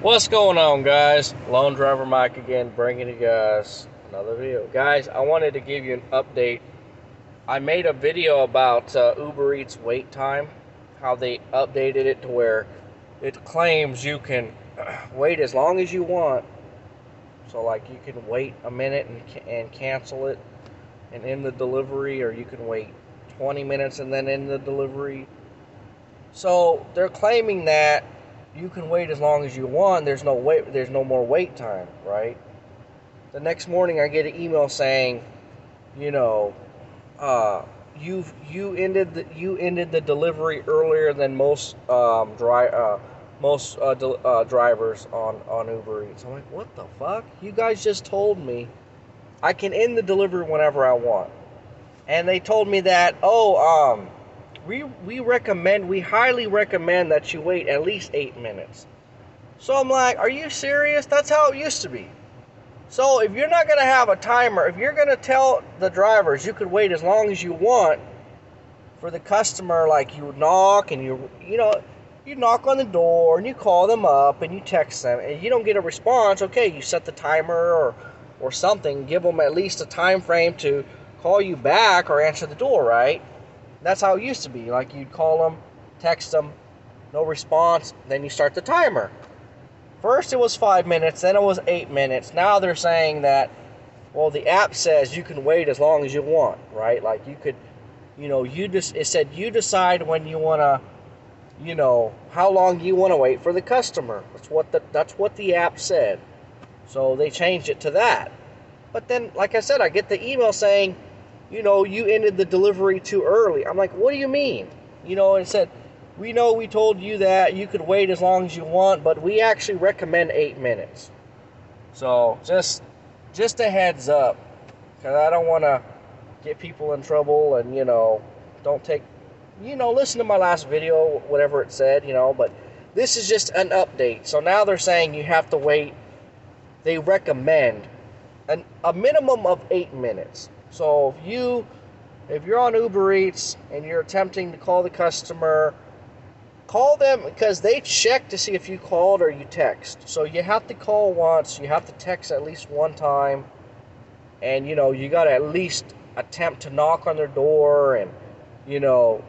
What's going on, guys? Lone Driver Mike again, bringing you guys another video. Guys, I wanted to give you an update. I made a video about Uber Eats wait time, how they updated it to where it claims you can wait as long as you want. So, like, you can wait a minute and cancel it and end the delivery, or you can wait 20 minutes and then end the delivery. So they're claiming that you can wait as long as you want. There's no more wait time, right? The next morning, I get an email saying, you know, you ended the delivery earlier than most drivers on Uber Eats. I'm like, what the fuck? You guys just told me I can end the delivery whenever I want, and they told me that we highly recommend that you wait at least 8 minutes. So I'm like, are you serious? That's how it used to be. So if you're not going to have a timer, if you're going to tell the drivers you could wait as long as you want for the customer, like you knock and you knock on the door and you call them up and you text them and you don't get a response, okay, you set the timer or something, give them at least a time frame to call you back or answer the door, right? That's how it used to be. Like, you'd call them, text them, no response, then you start the timer. First it was 5 minutes, then it was 8 minutes. Now they're saying that, well, the app says you can wait as long as you want, right? Like, you could, it said you decide when you want to, how long you want to wait for the customer. That's what the app said. So they changed it to that. But then, like I said, I get the email saying, you ended the delivery too early. I'm like, what do you mean? It said, we know we told you that you could wait as long as you want, but we actually recommend 8 minutes. So just a heads up, because I don't want to get people in trouble and, don't take, listen to my last video, whatever it said, but this is just an update. So now they're saying you have to wait. They recommend a minimum of 8 minutes. So if you're on Uber Eats and you're attempting to call the customer, call them, because they check to see if you called or you text. So you have to call once, you have to text at least one time, and you got to at least attempt to knock on their door and email,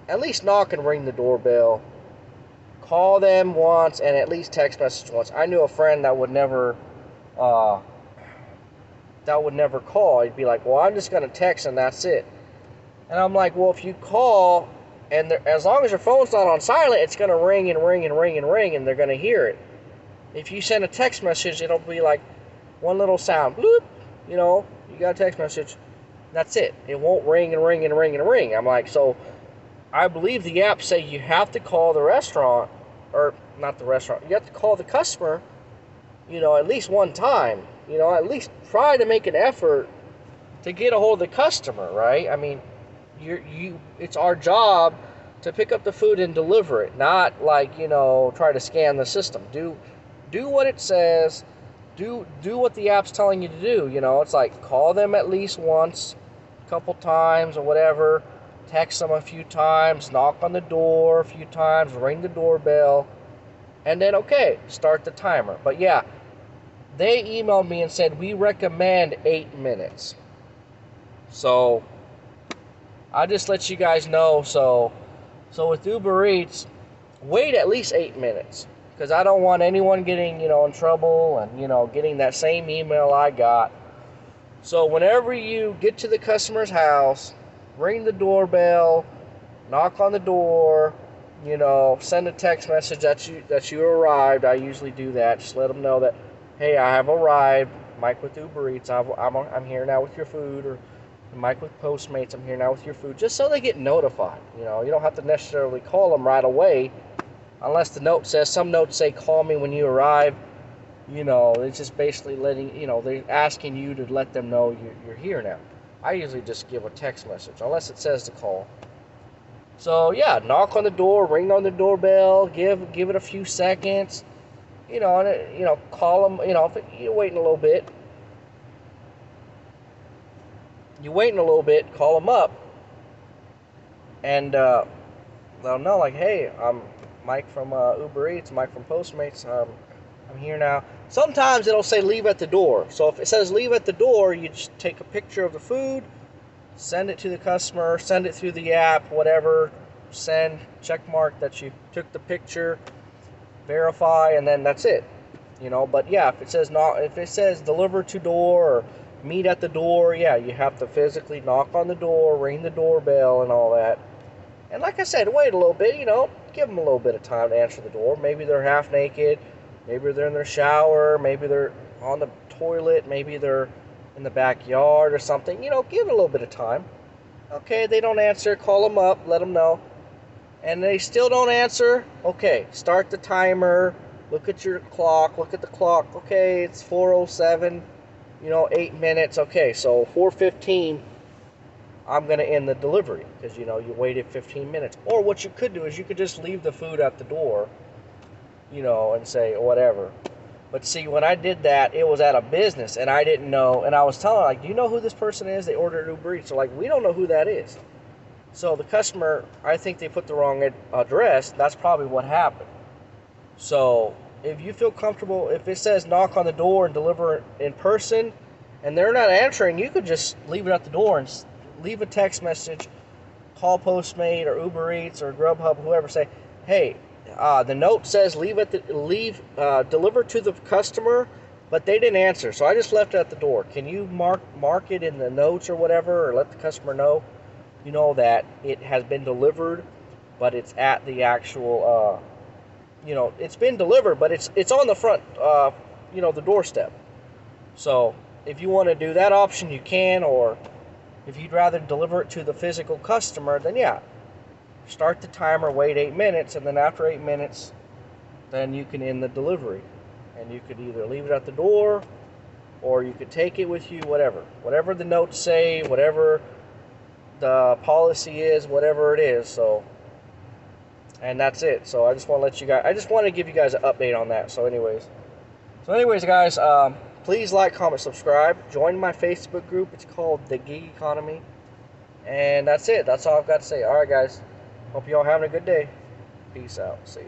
at least knock and ring the doorbell. Call them once and at least text message once. I knew a friend that would never call. He'd be like, well, I'm just going to text and that's it. And I'm like, well, if you call, and as long as your phone's not on silent, it's going to ring and ring and ring and ring, and they're going to hear it. If you send a text message, it'll be like one little sound, bloop, you got a text message. That's it. It won't ring and ring and ring and ring. I'm like, so I believe the app say you have to call the restaurant, or not the restaurant, you have to call the customer, at least one time. At least try to make an effort to get a hold of the customer, right? I mean, it's our job to pick up the food and deliver it, not like, try to scan the system. Do what it says. Do what the app's telling you to do. It's like, call them at least once, a couple times or whatever, text them a few times, knock on the door a few times, ring the doorbell, and then, okay, start the timer. But yeah, they emailed me and said, we recommend 8 minutes. So I just let you guys know. So with Uber Eats, wait at least 8 minutes, because I don't want anyone getting, in trouble and, getting that same email I got. So whenever you get to the customer's house, ring the doorbell, knock on the door, send a text message that you arrived. I usually do that. Just let them know that, hey, I have arrived. Mike with Uber Eats. I'm here now with your food. Or Mike with Postmates. I'm here now with your food. Just so they get notified. You don't have to necessarily call them right away, unless the note says, some notes say, call me when you arrive. It's just basically they're asking you to let them know you're here now. I usually just give a text message, unless it says to call. So yeah, knock on the door, ring on the doorbell, give it a few seconds, call them. If you're waiting a little bit, call them up, and they'll know, like, hey, Mike from Uber Eats, Mike from Postmates. I'm here now. Sometimes it'll say leave at the door. So if it says leave at the door, you just take a picture of the food, send it to the customer, send it through the app, whatever, send, check mark that you took the picture, verify, and then that's it. You know, but yeah, if it says deliver to door or meet at the door, yeah, you have to physically knock on the door, ring the doorbell and all that. And like I said, wait a little bit, you know, give them a little bit of time to answer the door. Maybe they're half naked, maybe they're in their shower, maybe they're on the toilet, maybe they're in the backyard or something. You know, give it a little bit of time. Okay, they don't answer, call them up, let them know. And they still don't answer, okay, start the timer, look at your clock, look at the clock, okay, it's 4:07, you know, 8 minutes, okay, so 4:15, I'm going to end the delivery, because, you know, you waited 15 minutes. Or what you could do is you could just leave the food at the door, you know, and say whatever. But see, when I did that, it was at a business, and I didn't know, and I was telling her, like, do you know who this person is? They ordered Uber Eats. So, like, we don't know who that is. So the customer, I think they put the wrong address. That's probably what happened. So if you feel comfortable, if it says knock on the door and deliver in person, and they're not answering, you could just leave it at the door and leave a text message, call Postmate or Uber Eats or Grubhub, whoever, say, hey, the note says deliver to the customer, but they didn't answer, so I just left it at the door. Can you mark it in the notes or whatever, or let the customer know, you know, that it has been delivered, but it's at the actual, you know, it's been delivered, but it's on the front, you know, the doorstep. So if you want to do that option, you can, or if you'd rather deliver it to the physical customer, then yeah, start the timer, wait 8 minutes, and then after 8 minutes, then you can end the delivery. And you could either leave it at the door, or you could take it with you, whatever the notes say, whatever the policy is, whatever it is. So, and that's it. So I just want to give you guys an update on that. So anyways, guys, please like, comment, subscribe, join my Facebook group. It's called The Gig Economy. And that's it. That's all I've got to say. All right, guys. Hope you all having a good day. Peace out. See ya.